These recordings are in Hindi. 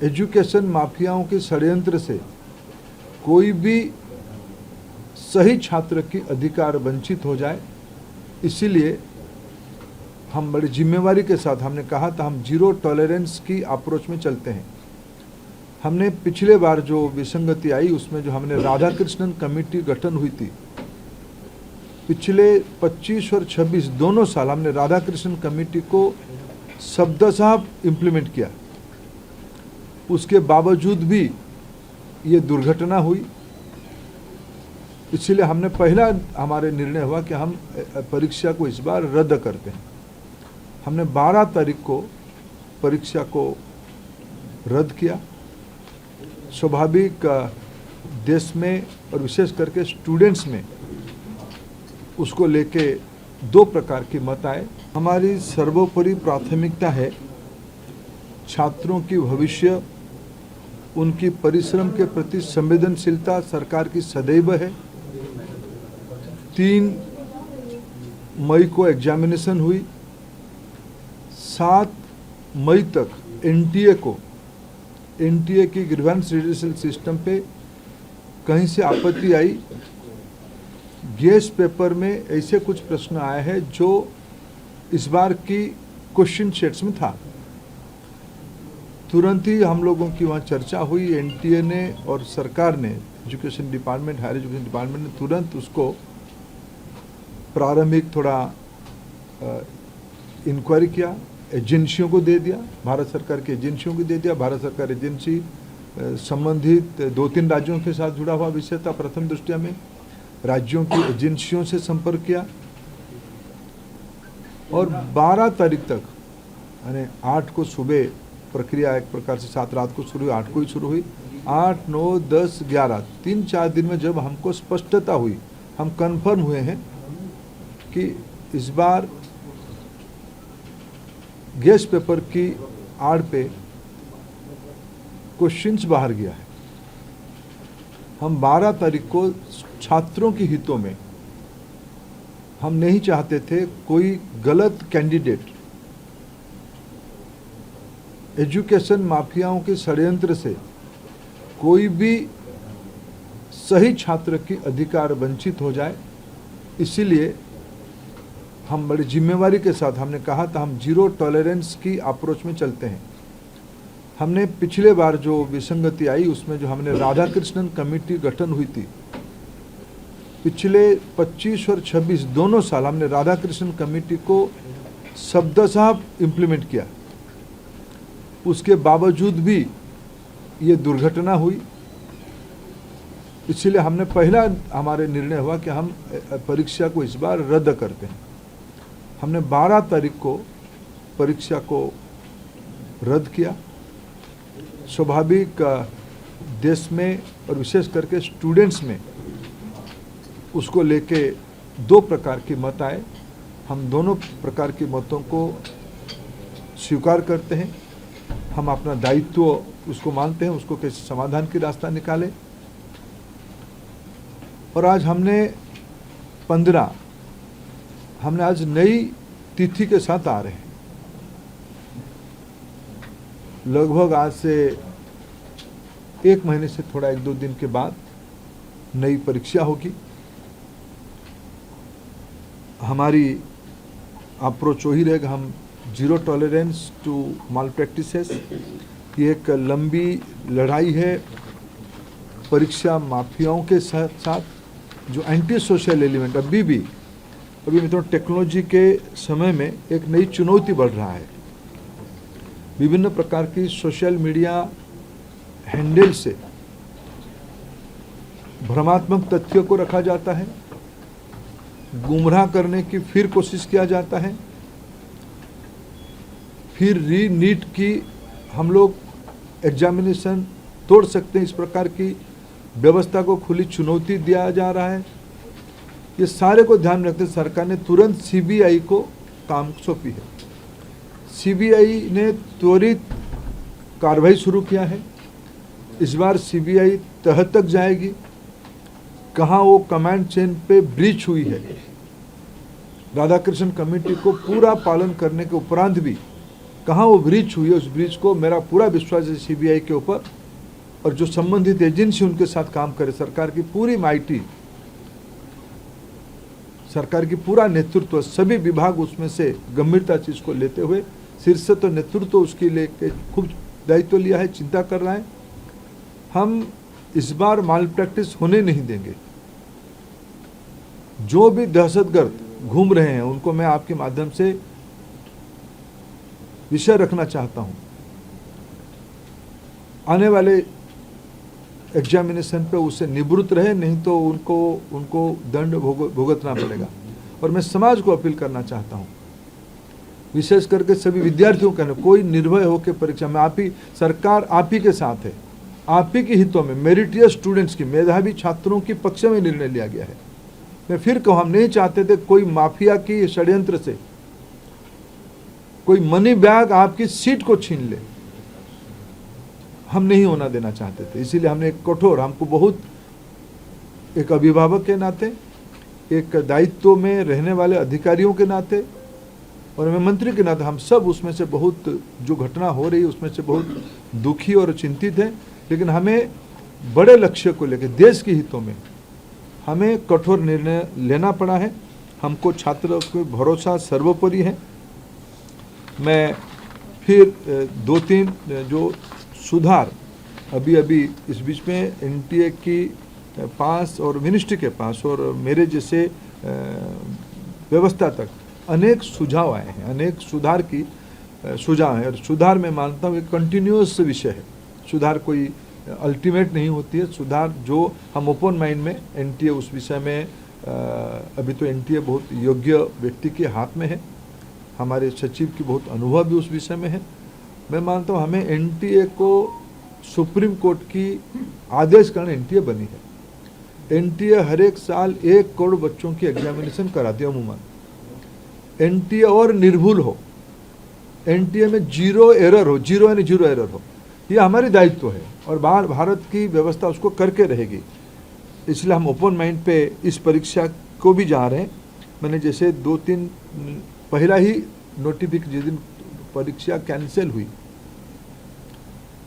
एजुकेशन माफियाओं के षड्यंत्र से कोई भी सही छात्र की अधिकार वंचित हो जाए, इसीलिए हम बड़ी जिम्मेवारी के साथ हमने कहा था हम जीरो टॉलरेंस की अप्रोच में चलते हैं। हमने पिछले बार जो विसंगति आई उसमें जो हमने राधा कृष्णन कमेटी गठन हुई थी, पिछले 25 और 26 दोनों साल हमने राधा कृष्णन कमेटी को शब्दशः इम्प्लीमेंट किया। उसके बावजूद भी ये दुर्घटना हुई, इसलिए हमने पहला हमारे निर्णय हुआ कि हम परीक्षा को इस बार रद्द करते हैं। हमने 12 तारीख को परीक्षा को रद्द किया। स्वाभाविक देश में और विशेष करके स्टूडेंट्स में उसको लेके दो प्रकार की मत आए। हमारी सर्वोपरि प्राथमिकता है छात्रों की भविष्य, उनकी परिश्रम के प्रति संवेदनशीलता सरकार की सदैव है। 3 मई को एग्जामिनेशन हुई, 7 मई तक एनटीए की ग्रीवेंस रिड्यूसल सिस्टम पे कहीं से आपत्ति आई। गेस्ट पेपर में ऐसे कुछ प्रश्न आए हैं जो इस बार की क्वेश्चन सेट्स में था। तुरंत ही हम लोगों की वहाँ चर्चा हुई। एनटीए ने और सरकार ने, education department, higher education department ने तुरंत उसको प्रारंभिक थोड़ा इंक्वायरी किया, एजेंसियों को दे दिया, भारत सरकार की एजेंसियों को दे दिया। भारत सरकार एजेंसी संबंधित 2-3 राज्यों के साथ जुड़ा हुआ विषय था। प्रथम दृष्टया में राज्यों की एजेंसियों से संपर्क किया और 12 तारीख तक यानी 8 को सुबह प्रक्रिया एक प्रकार से 7 रात को शुरू हुई, 8 को ही शुरू हुई। 8, 9, 10, 11 3-4 दिन में जब हमको स्पष्टता हुई, हम कंफर्म हुए हैं कि इस बार गेस्ट पेपर की आड़ पे क्वेश्चंस बाहर गया है। हम 12 तारीख को छात्रों के हितों में हम नहीं चाहते थे कोई गलत कैंडिडेट एजुकेशन माफियाओं के षड्यंत्र से कोई भी सही छात्र की अधिकार वंचित हो जाए, इसीलिए हम बड़ी जिम्मेवारी के साथ हमने कहा था हम जीरो टॉलरेंस की अप्रोच में चलते हैं। हमने पिछले बार जो विसंगति आई उसमें जो हमने राधा कृष्णन कमेटी गठन हुई थी, पिछले 25 और 26 दोनों साल हमने राधा कृष्णन कमेटी को शब्दशः इम्प्लीमेंट किया। उसके बावजूद भी ये दुर्घटना हुई, इसलिए हमने पहला हमारे निर्णय हुआ कि हम परीक्षा को इस बार रद्द करते हैं। हमने 12 तारीख को परीक्षा को रद्द किया। स्वाभाविक देश में और विशेष करके स्टूडेंट्स में उसको लेके दो प्रकार की मत आए। हम दोनों प्रकार की मतों को स्वीकार करते हैं। हम अपना दायित्व उसको मानते हैं, उसको कैसे समाधान की रास्ता निकाले। और आज हमने 15 हमने आज नई तिथि के साथ आ रहे हैं। लगभग आज से 1 महीने से थोड़ा 1-2 दिन के बाद नई परीक्षा होगी। हमारी अप्रोच वही रहेगा, हम zero tolerance to malpractices. ये एक लंबी लड़ाई है परीक्षा माफियाओं के साथ जो एंटी सोशल एलिमेंट अभी मित्रों टेक्नोलॉजी के समय में एक नई चुनौती बढ़ रहा है। विभिन्न प्रकार की सोशल मीडिया हैंडल से भ्रमात्मक तथ्यों को रखा जाता है, गुमराह करने की फिर कोशिश किया जाता है। फिर नीट की हम लोग एग्जामिनेशन तोड़ सकते हैं, इस प्रकार की व्यवस्था को खुली चुनौती दिया जा रहा है। ये सारे को ध्यान रखते सरकार ने तुरंत सीबीआई को काम सौंपी है। सीबीआई ने त्वरित कार्रवाई शुरू किया है। इस बार सीबीआई तह तक जाएगी, कहाँ वो कमांड चेन पे ब्रीच हुई है। राधाकृष्णन कमेटी को पूरा पालन करने के उपरांत भी कहाँ वो ब्रीच हुई है, उस ब्रीच को मेरा पूरा विश्वास है सीबीआई के ऊपर, और जो संबंधित एजेंसी उनके साथ काम करे, सरकार की पूरी माइटी, सरकार की पूरा नेतृत्व, सभी विभाग उसमें से गंभीरता से इसको लेते हुए, शीर्ष तो नेतृत्व उसके लेके खूब दायित्व लिया है, चिंता कर रहा है। हम इस बार माल प्रैक्टिस होने नहीं देंगे। जो भी दहशतगर्द घूम रहे हैं उनको मैं आपके माध्यम से विषय रखना चाहता हूं। आने वाले एग्जामिनेशन पे उससे निवृत्त रहे, नहीं तो उनको दंड भुगतना पड़ेगा। और मैं समाज को अपील करना चाहता हूं, विशेष करके सभी विद्यार्थियों का, कोई निर्भय होकर परीक्षा में, सरकार आप ही के साथ है, आप ही के हितों में मेरिटियस स्टूडेंट्स की, मेधावी छात्रों के पक्ष में निर्णय लिया गया है। मैं फिर कहूं, हम नहीं चाहते थे कोई माफिया की षड्यंत्र से कोई मनी बैग आपकी सीट को छीन ले, हम नहीं होना देना चाहते थे। इसीलिए हमने एक कठोर, हमको बहुत, एक अभिभावक के नाते, एक दायित्व में रहने वाले अधिकारियों के नाते और मैं मंत्री के नाते, हम सब उसमें से बहुत, जो घटना हो रही है उसमें से बहुत दुखी और चिंतित हैं। लेकिन हमें बड़े लक्ष्य को लेकर, देश के हितों में हमें कठोर निर्णय लेना पड़ा है। हमको छात्रों को भरोसा सर्वोपरि है। मैं फिर 2-3 जो सुधार अभी इस बीच में एनटीए की पास और मिनिस्ट्री के पास और मेरे जैसे व्यवस्था तक अनेक सुझाव आए हैं, अनेक सुधार की सुझाव हैं। और सुधार मैं मानता हूँ एक कंटिन्यूअस विषय है। सुधार कोई अल्टीमेट नहीं होती है। सुधार जो हम ओपन माइंड में, एनटीए उस विषय में अभी तो एनटीए बहुत योग्य व्यक्ति के हाथ में है, हमारे सचिव की बहुत अनुभव भी उस विषय में है। मैं मानता हूँ हमें एनटीए को सुप्रीम कोर्ट की आदेश कारण एनटीए बनी है। एनटीए हर एक साल 1 करोड़ बच्चों की एग्जामिनेशन कराती है अमूमन। एनटीए और निर्भुल हो, एनटीए में जीरो एरर हो, जीरो यानी जीरो एरर हो, ये हमारी दायित्व है और भारत की व्यवस्था उसको करके रहेगी। इसलिए हम ओपन माइंड पे इस परीक्षा को भी जा रहे हैं। मैंने जैसे 2-3 पहला ही नोटिफिकेशन, जिस दिन परीक्षा कैंसिल हुई,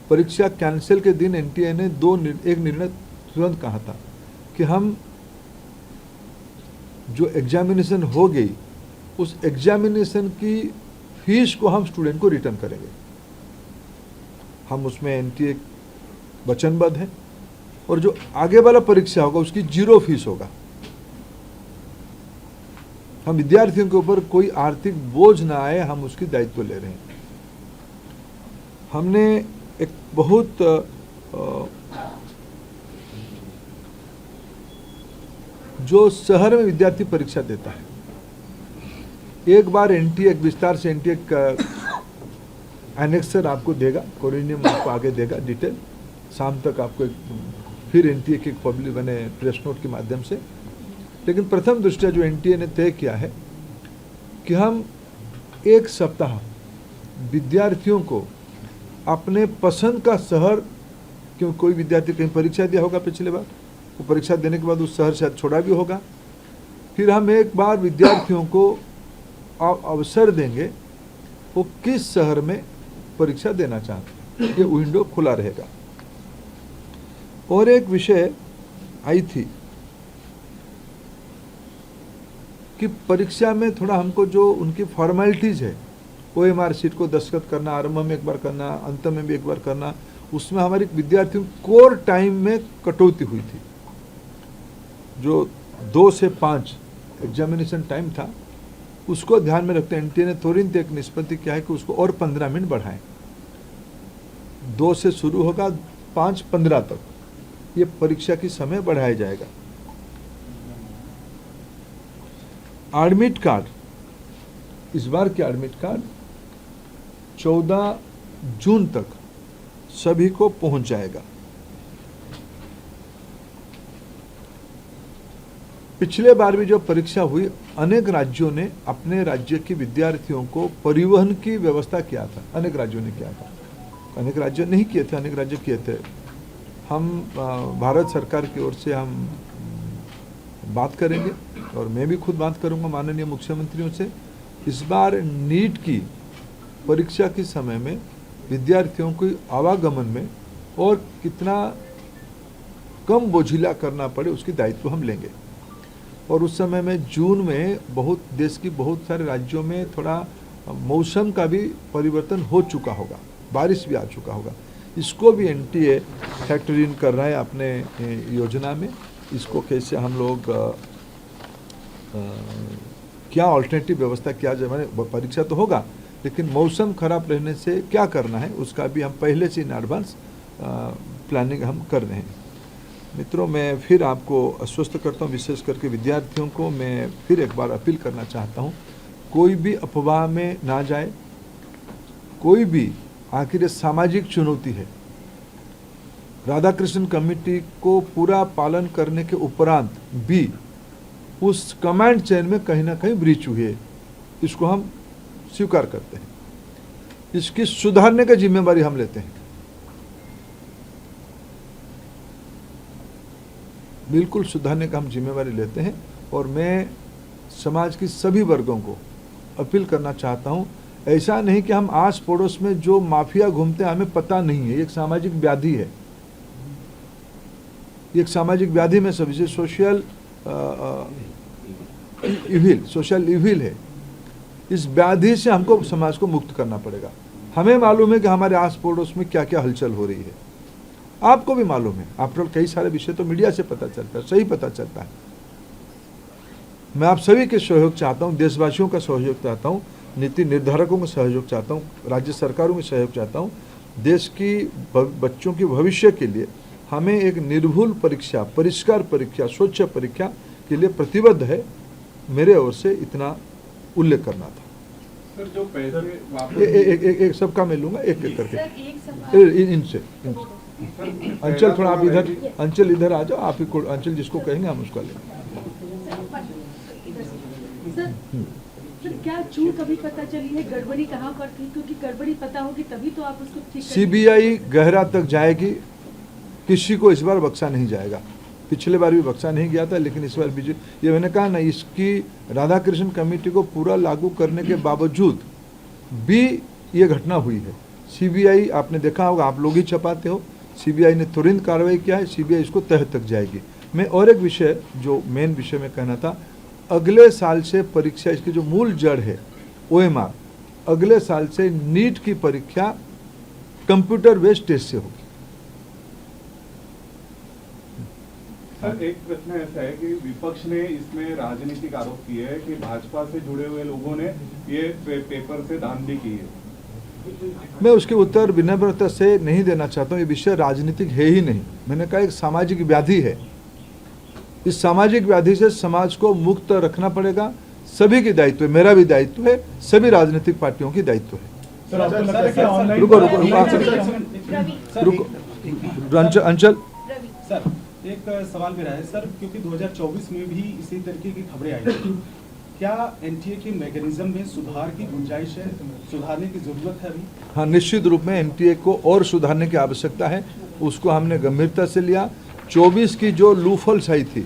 परीक्षा कैंसिल के दिन एनटीए ने एक निर्णय तुरंत कहा था कि हम जो एग्जामिनेशन हो गई उस एग्जामिनेशन की फीस को हम स्टूडेंट को रिटर्न करेंगे। हम उसमें एनटीए वचनबद्ध है और जो आगे वाला परीक्षा होगा उसकी 0 फीस होगा। हम विद्यार्थियों के ऊपर कोई आर्थिक बोझ ना आए, हम उसकी दायित्व ले रहे हैं। हमने एक बहुत जो शहर में विद्यार्थी परीक्षा देता है, एक बार एनटीए, एक विस्तार से एनटीए का एनेक्सर आपको देगा, कोरिनियम आपको आगे देगा डिटेल, शाम तक आपको फिर एनटीए के पब्लिक बने प्रेस नोट के माध्यम से। लेकिन प्रथम दृष्टया जो एनटीए ने तय किया है कि हम 1 सप्ताह विद्यार्थियों को अपने पसंद का शहर, क्योंकि कोई विद्यार्थी कहीं परीक्षा दिया होगा पिछले बार, वो परीक्षा देने के बाद उस शहर शायद छोड़ा भी होगा, फिर हम एक बार विद्यार्थियों को अवसर देंगे वो किस शहर में परीक्षा देना चाहते हैं, ये विंडो खुला रहेगा। और एक विषय आई थी कि परीक्षा में थोड़ा हमको जो उनकी फॉर्मेलिटीज है, ओएमआर शीट को दस्तखत करना, आरंभ में एक बार करना, अंत में भी एक बार करना, उसमें हमारे विद्यार्थियों कोर टाइम में कटौती हुई थी। जो 2 से 5 एग्जामिनेशन टाइम था, उसको ध्यान में रखते एनटीए ने तुरंत एक निष्पत्ति किया है कि उसको और 15 मिनट बढ़ाएं। 2 से शुरू होगा, 5:15 तक ये परीक्षा की समय बढ़ाया जाएगा। एडमिट कार्ड, इस बार के एडमिट कार्ड 14 जून तक सभी को पहुंच जाएगा। पिछले बार भी जो परीक्षा हुई, अनेक राज्यों ने अपने राज्य के विद्यार्थियों को परिवहन की व्यवस्था किया था, अनेक राज्यों ने किया था, अनेक राज्य नहीं किए थे, अनेक राज्य किए थे। हम भारत सरकार की ओर से हम बात करेंगे और मैं भी खुद बात करूंगा माननीय मुख्यमंत्रियों से। इस बार नीट की परीक्षा के समय में विद्यार्थियों को आवागमन में और कितना कम बोझिला करना पड़े उसकी दायित्व हम लेंगे। और उस समय में जून में बहुत देश की बहुत सारे राज्यों में थोड़ा मौसम का भी परिवर्तन हो चुका होगा, बारिश भी आ चुका होगा। इसको भी एनटीए फैक्टर इन कर रहा है अपने योजना में। इसको कैसे हम लोग क्या ऑल्टरनेटिव व्यवस्था किया जाए, मैंने परीक्षा तो होगा लेकिन मौसम खराब रहने से क्या करना है उसका भी हम पहले से इन एडवांस प्लानिंग हम कर रहे हैं। मित्रों, मैं फिर आपको आश्वस्त करता हूँ, विशेष करके विद्यार्थियों को मैं फिर एक बार अपील करना चाहता हूँ, कोई भी अफवाह में ना जाए, कोई भी, आखिर सामाजिक चुनौती है। राधाकृष्ण कमेटी को पूरा पालन करने के उपरांत भी उस कमांड चेन में कहीं ना कहीं ब्रीच हुई है, इसको हम स्वीकार करते हैं। इसकी सुधारने का जिम्मेदारी हम लेते हैं, बिल्कुल सुधारने का हम जिम्मेदारी लेते हैं। और मैं समाज की सभी वर्गों को अपील करना चाहता हूं, ऐसा नहीं कि हम आस पड़ोस में जो माफिया घूमते हैं हमें पता नहीं है। ये एक सामाजिक व्याधि है, ये एक सामाजिक व्याधि में सभी सोशल इविल है। इस व्याधि से हमको समाज को मुक्त करना पड़ेगा। हमें मालूम है कि हमारे आस पड़ोस में क्या क्या हलचल हो रही है, आपको भी मालूम है। आफ्टर कई सारे विषय तो मीडिया से पता चलता है, सही पता चलता है। मैं आप सभी के सहयोग चाहता हूं, देशवासियों का सहयोग चाहता हूं, नीति निर्धारकों का सहयोग चाहता हूं, राज्य सरकारों का सहयोग चाहता हूं। देश की बच्चों के भविष्य के लिए हमें एक निर्भुल परीक्षा, परिष्कार परीक्षा, स्वच्छ परीक्षा के लिए प्रतिबद्ध है। मेरे ओर से इतना उल्लेख करना था। सर, जो पैसे एक सबका मैं लूंगा एक एक करके इनसे। अंचल थोड़ा आप इधर, अंचल इधर आ जाओ, आप ही को अंचल जिसको कहेंगे हम उसका लेंगे। सर, क्या चूक अभी पता चली है, गड़बड़ी कहाँ पर थी? क्योंकि गड़बड़ी पता होगी तभी तो आप उसको ठीक करेंगे। सीबीआई गहरा तक जाएगी, किसी को इस बार बख्शा नहीं जाएगा। पिछले बार भी बख्शा नहीं गया था, लेकिन इस बार भी ये मैंने कहा ना, इसकी राधाकृष्ण कमेटी को पूरा लागू करने के बावजूद भी ये घटना हुई है। सीबीआई, आपने देखा होगा, आप लोग ही छपाते हो, सीबीआई ने तुरंत कार्रवाई किया है, सीबीआई इसको तह तक जाएगी। मैं और एक विषय, जो मेन विषय में कहना था, अगले साल से परीक्षा, इसकी जो मूल जड़ है ओएमआर, अगले साल से नीट की परीक्षा कंप्यूटर बेस्ड टेस्ट से होगी। सर, एक प्रश्न ऐसा है कि विपक्ष ने इसमें राजनीतिक आरोप किए हैं कि भाजपा से जुड़े हुए लोगों ने ये पेपर से धांधली की है। मैं उसके उत्तर विनम्रता से नहीं देना चाहता हूँ। ये विषय राजनीतिक है ही नहीं। मैंने कहा एक सामाजिक व्याधि है। इस सामाजिक व्याधि से समाज को मुक्त रखना पड़ेगा। सभी की दायित्व है, मेरा भी दायित्व है, सभी राजनीतिक पार्टियों की दायित्व है। रुको अंचल सर, एक सवाल मेरा है सर, क्योंकि 2024 में भी इसी तरीके की खबरें आई थी, क्या एनटीए के मैकेनिज्म में सुधार की गुंजाइश है, सुधारने की जरूरत है अभी? हाँ, निश्चित रूप में एनटीए को और सुधारने की आवश्यकता है। उसको हमने गंभीरता से लिया। 24 की जो लूफल्स आई थी,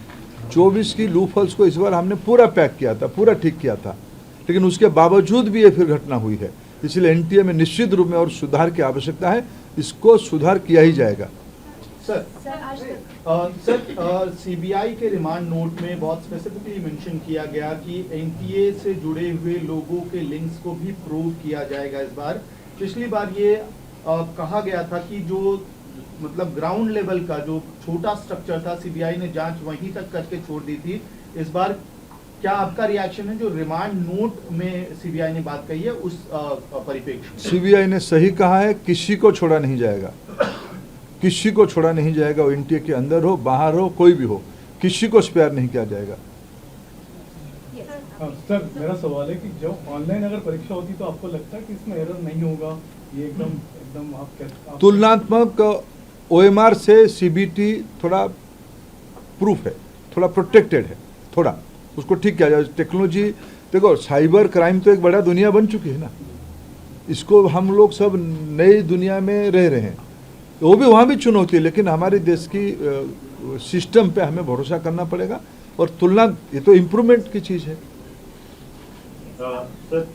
24 की लूफल्स को इस बार हमने पूरा पैक किया था, पूरा ठीक किया था, लेकिन उसके बावजूद भी ये फिर घटना हुई है। इसलिए एनटीए में निश्चित रूप में और सुधार की आवश्यकता है। इसको सुधार किया ही जाएगा। सर, सीबीआई के रिमांड नोट में बहुत स्पेसिफिकली मेंशन किया गया कि एनटीए से जुड़े हुए लोगों के लिंक्स को भी प्रूव किया जाएगा इस बार। पिछली बार ये कहा गया था कि जो मतलब ग्राउंड लेवल का जो छोटा स्ट्रक्चर था, सीबीआई ने जांच वहीं तक करके छोड़ दी थी। इस बार क्या आपका रिएक्शन है, जो रिमांड नोट में सीबीआई ने बात कही है उस परिप्रेक्ष्य? सीबीआई ने सही कहा है, किसी को छोड़ा नहीं जाएगा, किसी को छोड़ा नहीं जाएगा। वो एनटीए के अंदर हो, बाहर हो, कोई भी हो, किसी को स्पेयर नहीं किया जाएगा। सर, मेरा सवाल है कि जब ऑनलाइन अगर परीक्षा होती तो आपको लगता है कि इसमें एरर नहीं होगा? ये एकदम आप तुलनात्मक ओएमआर से सीबीटी थोड़ा प्रूफ है, थोड़ा प्रोटेक्टेड है, थोड़ा उसको ठीक किया जाए। टेक्नोलॉजी देखो, साइबर क्राइम तो एक बड़ा दुनिया बन चुकी है ना, इसको हम लोग सब नई दुनिया में रह रहे हैं। वो भी वहाँ भी चुनौती है, लेकिन हमारे देश की सिस्टम पे हमें भरोसा करना पड़ेगा। और तुलना, ये तो इम्प्रूवमेंट की चीज़ है। सर,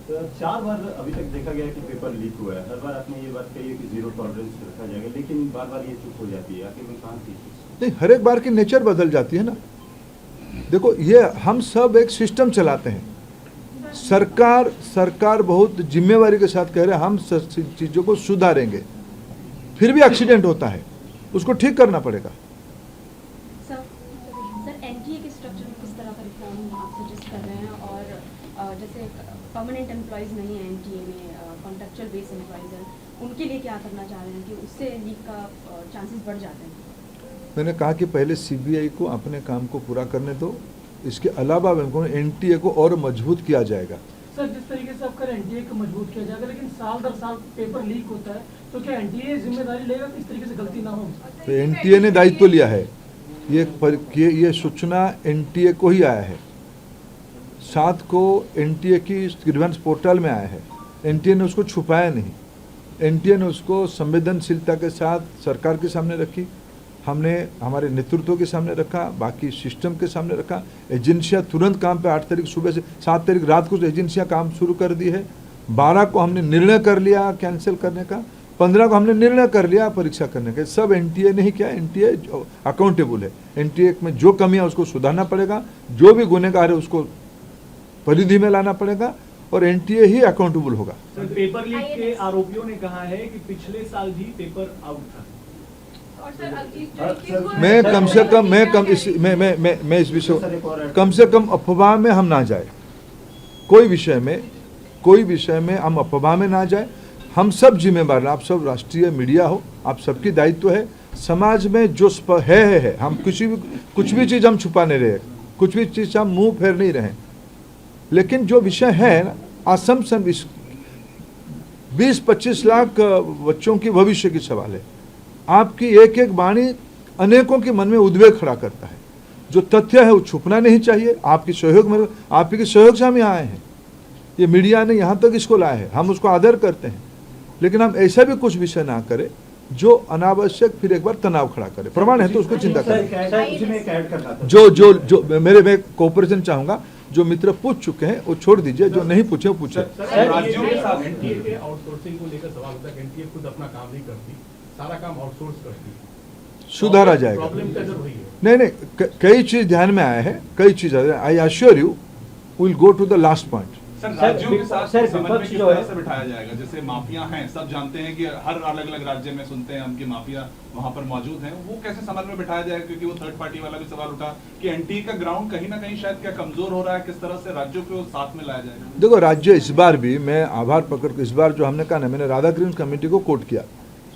4 बार अभी तक देखा गया कि पेपर लीक हुआ है। हर बार आपने ये बात कही है कि जीरो टॉलरेंस रखा जाएगा, लेकिन बार बार ये चूक हो जाती है। आखिर में कहाँ थी? नहीं, हर एक बार की नेचर बदल जाती है ना। देखो, ये हम सब एक सिस्टम चलाते हैं। सरकार बहुत जिम्मेवारी के साथ कह रहे हैं हम चीज़ों को सुधारेंगे, फिर भी एक्सीडेंट होता है, उसको ठीक करना पड़ेगा। सर एनटीए के स्ट्रक्चर में किस तरह का रिफॉर्म आप सजेस्ट कर रहे हैं? और जैसे परमानेंट एम्प्लॉयज़ नहीं है एनटीए में, कॉन्ट्रेक्चुअल बेस एम्प्लॉयज़ हैं, उनके लिए क्या करना चाह रहे हैं कि उससे लीक का चांसेस बढ़ जाते हैं? मैंने कहा कि पहले सीबीआई को अपने काम को पूरा करने दो, इसके अलावा एनटीए को और मजबूत किया जाएगा। सर, जिस तरीके से आपका एनटीए को मजबूत किया जाएगा, लेकिन साल दर साल पेपर लीक होता है, तो क्या एनटीए जिम्मेदारी लेगा कि इस तरीके से गलती ना हो? तो एनटीए ने दायित्व लिया है, ये सूचना एनटीए को ही आया है, 7 को एनटीए की ग्रीवेंस पोर्टल में आया है। एनटीए ने उसको छुपाया नहीं, एनटीए ने उसको संवेदनशीलता के साथ सरकार के सामने रखी, हमने हमारे नेतृत्व के सामने रखा, बाकी सिस्टम के सामने रखा। एजेंसियां तुरंत काम पे 8 तारीख सुबह से 7 तारीख रात को एजेंसियां काम शुरू कर दी है। 12 को हमने निर्णय कर लिया कैंसिल करने का, 15 को हमने निर्णय कर लिया परीक्षा करने का। सब एनटीए ने ही किया। एनटीए अकाउंटेबल है, एनटीए में जो कमियां उसको सुधारना पड़ेगा, जो भी गुनहगार है उसको परिधि में लाना पड़ेगा, और एनटीए ही अकाउंटेबल होगा। पेपर लीक के आरोपियों ने कहा है कि पिछले साल भी पेपर आउट था। और सर, अब मैं कम से कम मैं इस विषय कम से कम अफवाह में हम ना जाए, कोई विषय में हम अफवाह में ना जाए। हम सब जिम्मेदार, आप सब राष्ट्रीय मीडिया हो, आप सबकी दायित्व है। समाज में जो है हम कुछ भी चीज़ हम छुपा नहीं रहे, कुछ भी चीज़ हम मुंह फेर नहीं रहे, लेकिन जो विषय है ना, असम्पशन 20-25 लाख बच्चों की भविष्य की सवाल है। आपकी एक एक वाणी अनेकों के मन में उद्वेग खड़ा करता है। जो तथ्य है वो छुपना नहीं चाहिए। आपके सहयोग से हम यहाँ आए हैं, ये मीडिया ने यहाँ तक इसको लाया है, हम उसको आदर करते हैं, लेकिन हम ऐसा भी कुछ विषय ना करें जो अनावश्यक फिर एक बार तनाव खड़ा करे। प्रमाण है तो उसको चिंता करें। जो मैं कोऑपरेशन चाहूंगा, जो मित्र पूछ चुके हैं वो छोड़ दीजिए, जो नहीं पूछे वो पूछे। राज्यों के साथ एनटीए के आउटसोर्सिंग को लेकर सवाल होता है कि एनटीए खुद अपना काम नहीं करती, सारा काम आउटसोर्स करती है, सुधारा जाएगा। प्रॉब्लम क्या जरूरी है? नहीं, कई चीज ध्यान में आया है, कई चीज। I assure you will go to the last point. Sir, राज्यों के साथ समन्वय किस तरह से बिठाया जाएगा? जैसे माफिया हैं, सब जानते हैं कि हर अलग अलग राज्य में सुनते हैं हम कि माफिया वहां पर मौजूद हैं, वो कैसे समन्वय बिठाया जाएगा? क्योंकि वो थर्ड पार्टी वाला भी सवाल उठा कि एनटीए का ग्राउंड कहीं ना कहीं शायद क्या कमजोर हो रहा है, किस तरह से राज्यों को साथ में लाया जाएगा? देखो, राज्य इस बार भी, मैं आभार पकड़ के इस बार जो हमने कहा ना, मैंने राधाकृष्ण कमेटी को कोट किया।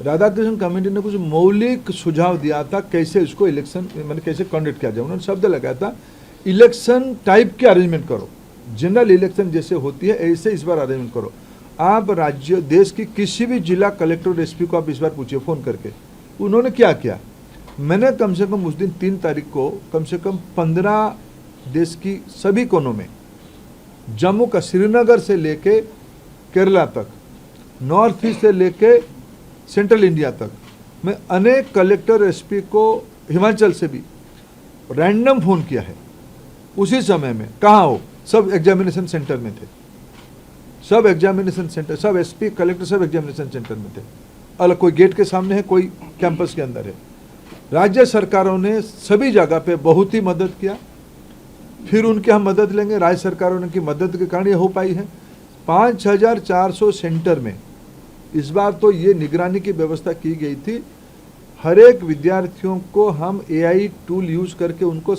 राधाकृष्ण कमेटी ने कुछ मौलिक सुझाव दिया था कैसे इसको इलेक्शन मैंने कैसे कंडक्ट किया जाए। उन्होंने शब्द लगाया था इलेक्शन टाइप के अरेंजमेंट करो, जनरल इलेक्शन जैसे होती है ऐसे इस बार अरेंजमेंट करो। आप राज्य देश की किसी भी जिला कलेक्टर एसपी को आप इस बार पूछिए फ़ोन करके, उन्होंने क्या किया। मैंने कम से कम उस दिन 3 तारीख को कम से कम 15 देश की सभी कोनों में, जम्मू का श्रीनगर से लेके केरला तक, नॉर्थ ईस्ट से लेके सेंट्रल इंडिया तक, मैं अनेक कलेक्टर एसपी को हिमाचल से भी रैंडम फ़ोन किया है। उसी समय में कहाँ हो, सब एग्जामिनेशन सेंटर में थे, सब एग्जामिनेशन सेंटर, सब एसपी कलेक्टर सब एग्जामिनेशन सेंटर में थे। अलग कोई गेट के सामने है, कोई कैंपस के अंदर है। राज्य सरकारों ने सभी जगह पे बहुत ही मदद किया, फिर उनके हम मदद लेंगे। राज्य सरकारों ने की मदद के कारण ये हो पाई है। 5400 सेंटर में इस बार तो ये निगरानी की व्यवस्था की गई थी। हर एक विद्यार्थियों को हम एआई टूल यूज करके उनको,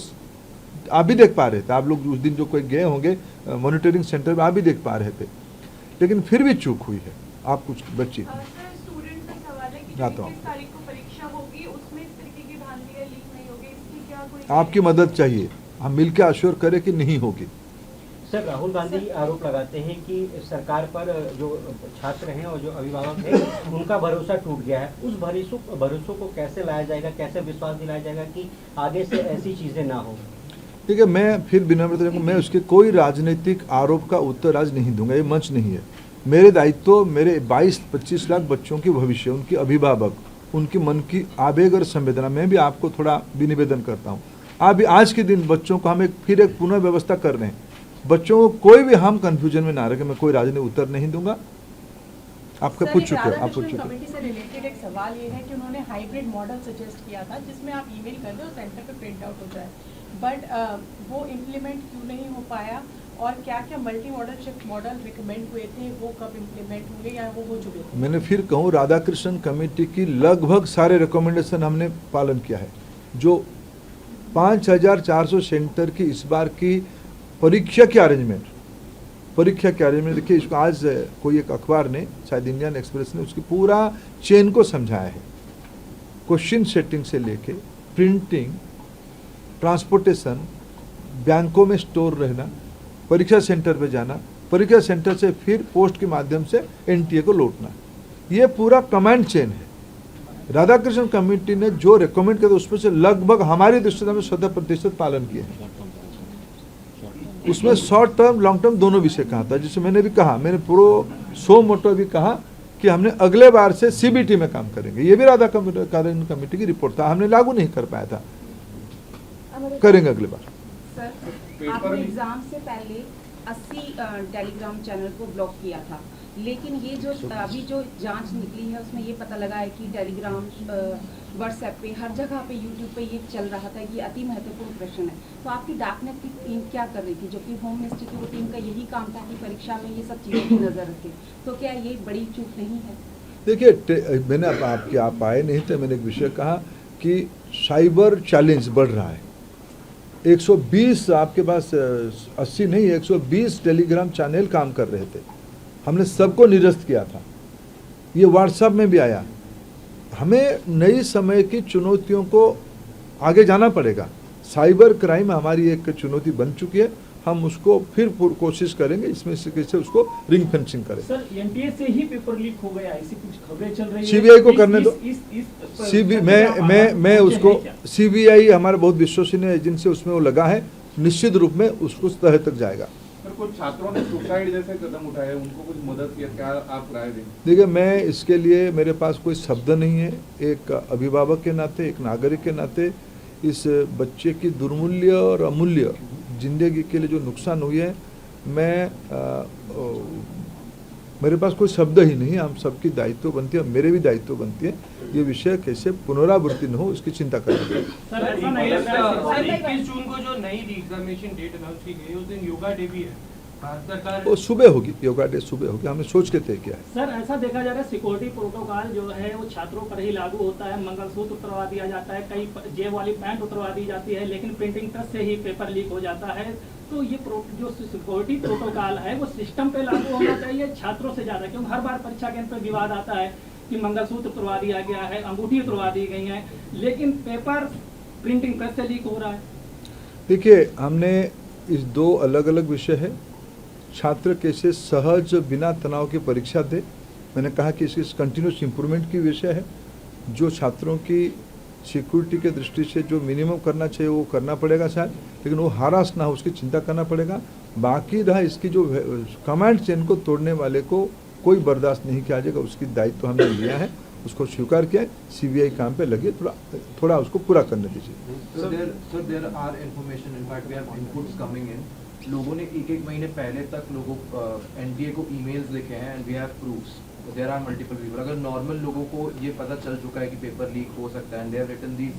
आप भी देख पा रहे थे, आप लोग उस दिन जो कोई गए होंगे मॉनिटरिंग सेंटर में, आप भी देख पा रहे थे, लेकिन फिर भी चूक हुई है। आप कुछ बच्ची स्टूडेंट का सवाल है कि जाता हूँ, 21 तारीख को परीक्षा होगी, उसमें इस तरीके की धांधलियां लीक नहीं होगी, इसकी क्या कोई आपकी मदद चाहिए, हम मिलकर अश्योर करें कि नहीं होगी। सर, राहुल गांधी आरोप लगाते हैं कि सरकार पर जो छात्र हैं और जो अभिभावक हैं उनका भरोसा टूट गया है। उस भरोसों को कैसे लाया जाएगा, कैसे विश्वास दिलाया जाएगा कि आगे से ऐसी चीज़ें ना हो? ठीक है, मैं फिर विनम्रता से, मैं उसके कोई राजनीतिक आरोप का उत्तर आज नहीं दूंगा, ये मंच नहीं है। मेरे दायित्व मेरे 22-25 लाख बच्चों की भविष्य, उनके अभिभावक, उनके मन की आवेग और संवेदना, मैं भी आपको थोड़ा भी निवेदन करता हूँ। आप भी आज के दिन बच्चों को हम फिर एक पुनः व्यवस्था कर रहे हैं। बच्चों को कोई भी हम कंफ्यूजन में ना रखे। मैं कोई राजनीतिक उत्तर नहीं दूंगा। आपका पूछ चुके हो, आप पूछ चुके हो। कमेटी से रिलेटेड एक सवाल ये है कि उन्होंने हाइब्रिड मॉडल सजेस्ट किया था जिसमें आप ईमेल कर दो सेंटर पे प्रिंट आउट हो जाए, बट वो इम्प्लीमेंट क्यों नहीं हो पाया और क्या क्या multi modal shift model recommend हुए थे, वो कब इम्प्लीमेंट होंगे या वो हो चुके थे? मैंने फिर कहूँ, राधाकृष्णन कमेटी की लगभग सारे रिकमेंडेशन हमने पालन किया है। जो 5400 सेंटर की इस बार की परीक्षा की अरेंजमेंट देखिए, इसको आज कोई एक अखबार ने, शायद इंडियन एक्सप्रेस ने, उसकी पूरा चेन को समझाया है। क्वेश्चन सेटिंग से लेके प्रिंटिंग, ट्रांसपोर्टेशन, बैंकों में स्टोर रहना, परीक्षा सेंटर पे जाना, परीक्षा सेंटर से फिर पोस्ट के माध्यम से एनटीए को लौटना, ये पूरा कमांड चेन है। राधाकृष्णन कमेटी ने जो रिकमेंड किया उसमें से लगभग हमारी दृष्टि में 100% पालन किए हैं। उसमें शॉर्ट टर्म लॉन्ग टर्म दोनों विषय कहा था, जिसे मैंने भी कहा, मैंने पूरा सो मोटो भी कहा कि हमने अगले बार से सीबीटी में काम करेंगे। ये भी राधाकृष्णन कमेटी की रिपोर्ट था, हमने लागू नहीं कर पाया था, करेंगे अगले बार। सर, आपने एग्जाम से पहले 80 टेलीग्राम चैनल को ब्लॉक किया था, लेकिन ये जो अभी जो जांच निकली है उसमें ये पता लगा है कि टेलीग्राम, व्हाट्सएप पे, हर जगह पे, यूट्यूब पे ये चल रहा था कि अति महत्वपूर्ण प्रश्न है। तो आपकी डाकनेट की टीम क्या कर रही थी, जो कि होम मिनिस्ट्री की वो टीम का यही काम था कि परीक्षा में ये सब चीज़ों की नज़र रखे, तो क्या ये बड़ी चूक नहीं है? देखिए, मैंने आप आए नहीं थे, मैंने एक विषय कहा कि साइबर चैलेंज बढ़ रहा है। 120 आपके पास 80 नहीं, 120 टेलीग्राम चैनल काम कर रहे थे, हमने सबको निरस्त किया था। ये व्हाट्सएप में भी आया। हमें नई समय की चुनौतियों को आगे जाना पड़ेगा। साइबर क्राइम हमारी एक चुनौती बन चुकी है, हम उसको फिर कोशिश करेंगे इसमें से कैसे उसको रिंग फेंसिंग करें। सर, एनटीए से ही पेपर लीक हो गया, ऐसी कुछ खबरें चल रही है। सीबीआई को करने दो। मैं उसको, सीबीआई हमारा बहुत विश्वसनीय एजेंसी, उसमें वो लगा है, निश्चित रूप में उसको तह तक जाएगा। कुछ छात्रों ने सुसाइड जैसे कदम उठाए, उनको कुछ मदद किया, क्या आप राय दें? देखिए, मैं इसके लिए, मेरे पास कोई शब्द नहीं है। एक अभिभावक के नाते, एक नागरिक के नाते, इस बच्चे की दुर्मूल्य और अमूल्य जिंदगी के लिए जो नुकसान हुई है, मेरे पास कोई शब्द ही नहीं। हम सबकी दायित्व बनती है, मेरे भी दायित्व बनती है, ये विषय कैसे पुनरावृत्ति न हो इसकी चिंता करेंगे। सर, ऐसा नहीं लग रहा है 21 जून को जो नई एग्जामिनेशन डेट अनाउंस की गई, उस दिन योगा डे भी है, भारत सरकार वो सुबह होगी, योगा डे सुबह होगी, हमने सोच के तय किया है। सर, ऐसा देखा जा रहा है सिक्योरिटी प्रोटोकॉल जो है वो छात्रों पर ही लागू होता है, मंगलसूत्र उतरवा दिया जाता है, कई जेब वाली पैंट उतरवा दी जाती है, लेकिन प्रिंटिंग प्रेस से ही पेपर लीक हो जाता है। तो ये जो सिक्योरिटी प्रोटोकॉल है वो सिस्टम पे लागू होना चाहिए छात्रों से ज्यादा, क्योंकि हर बार परीक्षा केंद्र पर विवाद आता है कि मंगलसूत्र उतरवा दिया गया है, अंगूठी उतरवा दी गई है, लेकिन पेपर प्रिंटिंग प्रेस से लीक हो रहा है। देखिए, हमने इस दो अलग अलग विषय है। छात्र कैसे सहज बिना तनाव की परीक्षा दे, मैंने कहा कि इसकी कंटिन्यूस इम्प्रूवमेंट की विषय है। जो छात्रों की सिक्योरिटी के दृष्टि से जो मिनिमम करना चाहिए वो करना पड़ेगा शायद, लेकिन वो हरास ना हो उसकी चिंता करना पड़ेगा। बाकी रहा इसकी जो कमांड चेन को तोड़ने वाले को कोई बर्दाश्त नहीं किया जाएगा, उसकी दायित्व हमने लिया है, उसको स्वीकार किया है। सीबीआई काम पे लगी, थोड़ा उसको पूरा करने दीजिए। There are information, in fact we have inputs coming in. लोगों ने एक महीने पहले तक लोगों एनटीए को ईमेल्स लिखे हैं and we have proofs. There are multiple people. अगर नॉर्मल लोगों को ये पता चल चुका है कि पेपर लीक हो सकता है and they have written these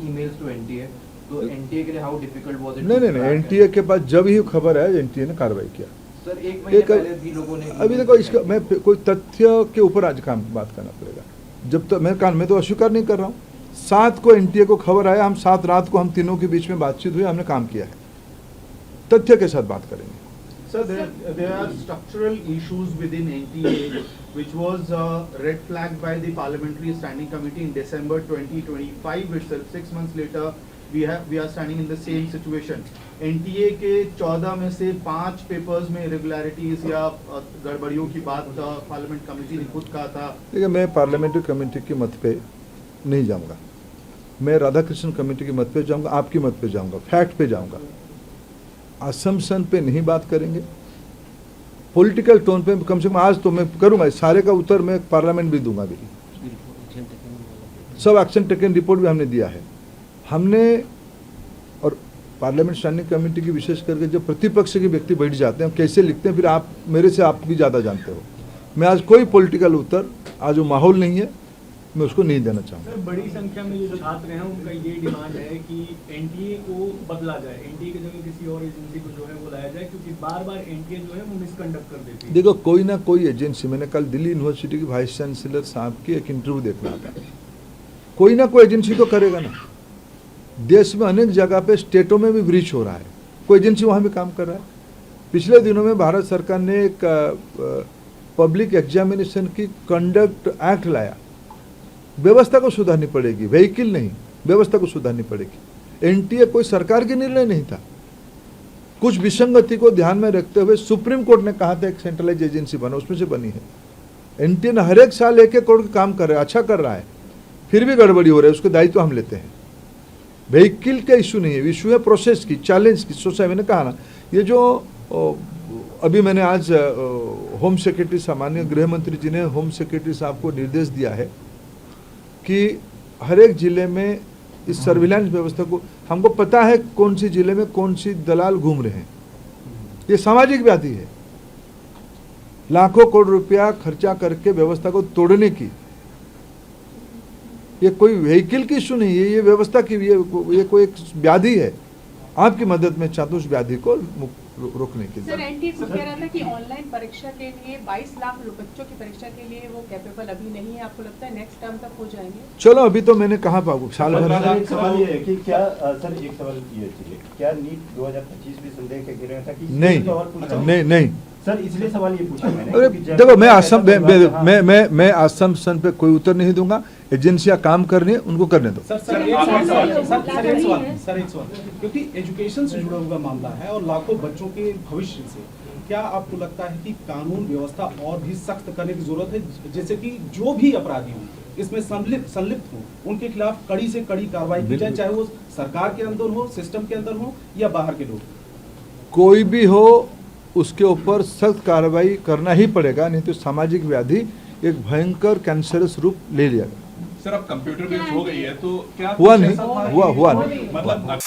emails to NTA, तो एनटीए के लिए हाउ डिफिकल्ट वाज इट? नहीं, एनटीए के पास जब ही खबर है एनटीए ने कार्रवाई किया। सर, एक महीने पहले भी लोगों ने, अभी देखो इसका मैं कोई तथ्य के ऊपर आज काम बात करना पड़ेगा। जब तक मैं तो अस्वीकार नहीं कर रहा हूँ। 7 को एनटीए को खबर आया, हम 7 रात को हम तीनों के बीच में बातचीत हुई, हमने काम किया है, तथ्य के साथ बात करेंगे। Sir, there are structural issues within NTA which was red flagged by the Parliamentary Standing Committee in December 2025 itself. 6 months later, we are standing in the same situation. NTA के 14 में से 5 पेपर्स में irregularities या गड़बड़ियों की बात पार्लियामेंट कमेटी ने खुद कहा था। देखिए, मैं पार्लियामेंट्री कमेटी के मत पे नहीं जाऊंगा, मैं राधाकृष्णन कमेटी के मत पे जाऊंगा, आपकी मत पे जाऊंगा, फैक्ट पे जाऊंगा। असम्पशन पे नहीं बात करेंगे, पॉलिटिकल टोन पे कम से कम आज तो मैं करूंगा। सारे का उत्तर मैं पार्लियामेंट भी दूंगा भी। सब एक्शन टेकन रिपोर्ट भी हमने दिया है। हमने और पार्लियामेंट स्टैंडिंग कमेटी की विशेष करके जब प्रतिपक्ष के व्यक्ति बैठ जाते हैं कैसे लिखते हैं, फिर आप मेरे से आप भी ज़्यादा जानते हो। मैं आज कोई पॉलिटिकल उत्तर, आज वो माहौल नहीं है, मैं उसको नहीं देना चाहूँगा। सर, बड़ी संख्या में जो छात्र हैं उनका ये डिमांड है कि एनटीए को बदला जाए, एनटीए की जगह किसी और एजेंसी को जो है वो लाया जाए, क्योंकि बार बार एनटीए जो है वो मिसकंडक्ट कर देती है। देखो, कोई ना कोई एजेंसी, मैंने कल दिल्ली यूनिवर्सिटी के वाइस चांसलर साहब की एक इंटरव्यू देखना था, कोई ना कोई एजेंसी तो करेगा ना। देश में अनेक जगह पे स्टेटों में भी ब्रीच हो रहा है, कोई एजेंसी वहाँ भी काम कर रहा है। पिछले दिनों में भारत सरकार ने एक पब्लिक एग्जामिनेशन की कंडक्ट एक्ट लाया, व्यवस्था को सुधारनी पड़ेगी, व्हीकल नहीं, व्यवस्था को सुधारनी पड़ेगी। एनटीए कोई सरकार के निर्णय नहीं था, कुछ विसंगति को ध्यान में रखते हुए सुप्रीम कोर्ट ने कहा था एक सेंट्रलाइज एजेंसी बना, उसमें से बनी है। एनटीए ने हर एक साल एक एक करोड़ का काम कर रहा है, अच्छा कर रहा है, फिर भी गड़बड़ी हो रही है, उसके दायित्व हम लेते हैं। व्हीकल का इशू नहीं है, इशू है प्रोसेस की, चैलेंज की, सोचा। मैंने कहा ना, ये जो अभी मैंने आज होम सेक्रेटरी, सामान्य गृह मंत्री जी ने होम सेक्रेटरी साहब को निर्देश दिया है कि हर एक जिले में इस सर्विलांस व्यवस्था को, हमको पता है कौन सी जिले में कौन सी दलाल घूम रहे हैं, ये सामाजिक व्याधि है। लाखों करोड़ रुपया खर्चा करके व्यवस्था को तोड़ने की, ये कोई व्हीकल की इशू नहीं है, ये व्यवस्था की, ये कोई एक व्याधि है। आपकी मदद में चाहता हूँ उस व्याधि को रोकने की। सर, एनटीए को कह रहा था कि ऑनलाइन परीक्षा के लिए 22 लाख बच्चों की परीक्षा के लिए वो कैपेबल अभी नहीं है, आपको लगता है नेक्स्ट टर्म तक हो जाएंगे? चलो, अभी तो मैंने कहा पाऊँ साल भर। एक सवाल ये है कि क्या सर, एक सवाल ये चाहिए, क्या नीट 2025 भी संदेह के घेरे में था कि नहीं सर, इसलिए सवाल ये पूछा मैंने। अरे देखो, मैं आसम पे कोई उत्तर नहीं दूंगा, एजेंसियां काम कर रही है, उनको करने दो। सर एक सवाल, क्योंकि एजुकेशन से जुड़ा हुआ मामला है और लाखों बच्चों के भविष्य से, क्या आपको लगता है कि कानून व्यवस्था और भी सख्त करने की जरूरत है, जैसे कि जो भी अपराधी हों इसमें संलिप्त हों उनके खिलाफ कड़ी से कड़ी कार्रवाई की जाए, चाहे वो सरकार के अंदर हो, सिस्टम के अंदर हो या बाहर के लोग? कोई भी हो, उसके ऊपर सख्त कार्रवाई करना ही पड़ेगा, नहीं तो सामाजिक व्याधि एक भयंकर कैंसरस रूप ले लिया। सर, अब कंप्यूटर बेस्ड हो गई है तो क्या हुआ नहीं, हुआ नहीं, मतलब